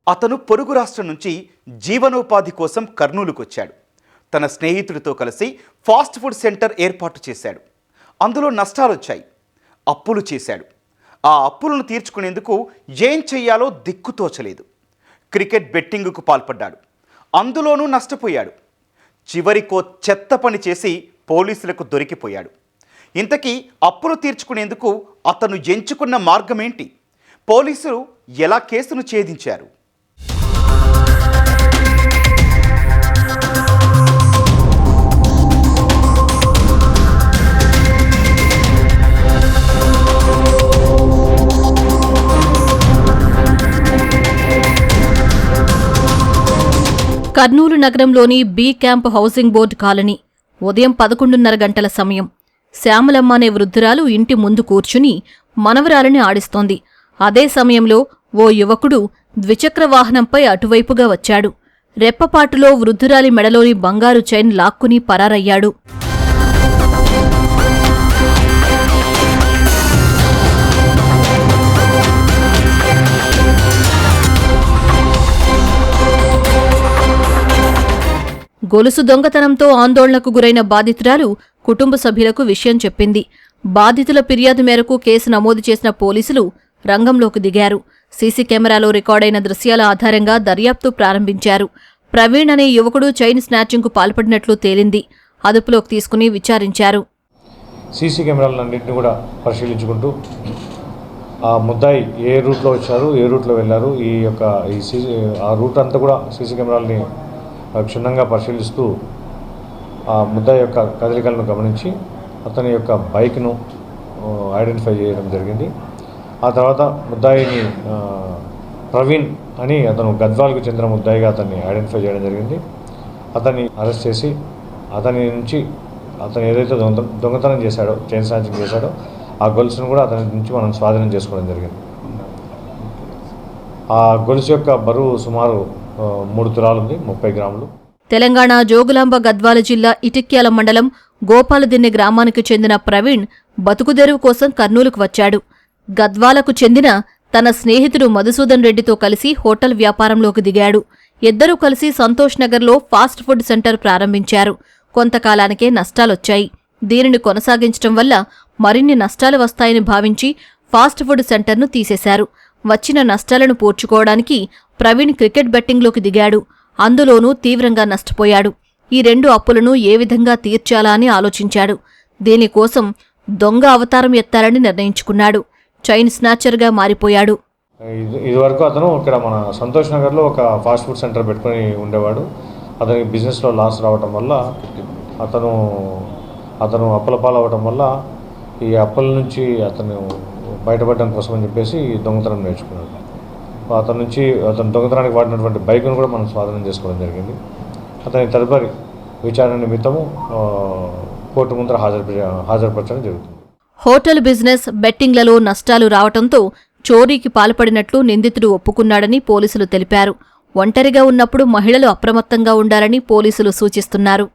అతను పొరుగు రాష్ట్రం నుంచి జీవనోపాధి కోసం కర్నూలుకొచ్చాడు. తన స్నేహితుడితో కలిసి ఫాస్ట్ ఫుడ్ సెంటర్ ఏర్పాటు చేశాడు. అందులో నష్టాలొచ్చాయి. అప్పులు చేశాడు. ఆ అప్పులను తీర్చుకునేందుకు ఏం చెయ్యాలో దిక్కుతోచలేదు. క్రికెట్ బెట్టింగుకు పాల్పడ్డాడు. అందులోనూ నష్టపోయాడు. చివరికో చెత్త పని చేసి పోలీసులకు దొరికిపోయాడు. ఇంతకీ అప్పులు తీర్చుకునేందుకు అతను ఎంచుకున్న మార్గమేంటి? పోలీసులు ఎలా కేసును ఛేదించారు? కర్నూలు నగరంలోని B camp housing board colony. ఉదయం 11:30 గంటల సమయం. శ్యామలమ్మ అనే వృద్ధురాలు ఇంటి ముందు కూర్చుని మనవరాలిని ఆడిస్తోంది. అదే సమయంలో ఓ యువకుడు ద్విచక్ర వాహనంపై అటువైపుగా వచ్చాడు. రెప్పపాటులో వృద్ధురాలి మెడలోని బంగారు చైన్ లాక్కుని పరారయ్యాడు. గొలుసు దొంగతనంతో ఆందోళనకు గురైన బాధితురాలు కుటుంబ సభ్యులకు విషయం చెప్పింది. బాధితుల ఫిర్యాదు మేరకు కేసు నమోదు చేసిన పోలీసులు రంగంలోకి దిగారు. సీసీ కెమెరాలో రికార్డైన దృశ్యాల ఆధారంగా దర్యాప్తు ప్రారంభించారు. ప్రవీణ్ అనే యువకుడు చైన్ స్నాచింగ్కు పాల్పడినట్లు తేలింది. అదుపులోకి తీసుకుని విచారించారు. సీసీ కెమెరాలన్నింటినీ కూడా పరిశీలించుకుంటూ ఆ ముద్దాయి ఏ రూట్లో వచ్చారు, ఏ రూట్లో వెళ్లారు, ఆ రూట్ అంతా కూడా సీసీ కెమెరాలని క్షుణ్ణంగా పరిశీలిస్తూ ఆ ముద్దాయి యొక్క కదలికలను గమనించి అతని యొక్క బైక్ను ఐడెంటిఫై చేయడం జరిగింది. ఆ తర్వాత ముద్దాయిని ప్రవీణ్ అని అతను గద్వాల్కు చెందిన ముద్దాయిగా అతన్ని ఐడెంటిఫై చేయడం జరిగింది. అతన్ని అరెస్ట్ చేసి అతను ఏదైతే దొంగతనం చేశాడో, చైన్ స్నాచింగ్ చేశాడో ఆ గొలుసును కూడా అతని నుంచి మనం స్వాధీనం చేసుకోవడం జరిగింది. ఆ గొలుసు యొక్క బరువు సుమారు 3 తులాలు ఉంది, 30 గ్రాములు. తెలంగాణ జోగులాంబ గద్వాల జిల్లా ఇటిక్యాల మండలం గోపాలదిన్నె గ్రామానికి చెందిన ప్రవీణ్ బతుకుదెరువు కోసం కర్నూలుకు వచ్చాడు. గద్వాలకు చెందిన తన స్నేహితుడు మధుసూదన్ రెడ్డితో కలిసి హోటల్ వ్యాపారంలోకి దిగాడు. ఇద్దరూ కలిసి సంతోష్ నగర్లో ఫాస్ట్ ఫుడ్ సెంటర్ ప్రారంభించారు. కొంతకాలానికే నష్టాలొచ్చాయి. దీనిని కొనసాగించడం వల్ల మరిన్ని నష్టాలు వస్తాయని భావించి ఫాస్ట్ ఫుడ్ సెంటర్ను తీసేశారు. వచ్చిన నష్టాలను పూడ్చుకోవడానికి ప్రవీణ్ క్రికెట్ బెట్టింగ్లోకి దిగాడు. అందులోనూ తీవ్రంగా నష్టపోయాడు. ఈ 2 అప్పులను ఏ విధంగా తీర్చాలా అని ఆలోచించాడు. దీనికోసం దొంగ అవతారం ఎత్తాలని నిర్ణయించుకున్నాడు. చైన్ స్నాచర్గా మారిపోయాడు. ఇదివరకు అతను ఇక్కడ మన సంతోష్ నగర్లో ఒక ఫాస్ట్ ఫుడ్ సెంటర్ పెట్టుకుని ఉండేవాడు. అతనికి బిజినెస్లో లాస్ రావటం వల్ల అతను అప్పుల పాలవటం వల్ల ఈ అప్పుల నుంచి అతను బయటపడడం కోసం అని చెప్పేసి దొంగతనం నేర్చుకున్నాడు. అతను దొంగతనానికి వాడినటువంటి బైక్ను కూడా మనం స్వాధీనం చేసుకోవడం జరిగింది. అతని తదుపరి విచారణ నిమిత్తము కోర్టు ముందర హాజరుపరచడం జరుగుతుంది. హోటల్ బిజినెస్, బెట్టింగ్లలో నష్టాలు రావటంతో చోరీకి పాల్పడినట్లు నిందితుడు ఒప్పుకున్నాడని పోలీసులు తెలిపారు. ఒంటరిగా ఉన్నప్పుడు మహిళలు అప్రమత్తంగా ఉండాలని పోలీసులు సూచిస్తున్నారు.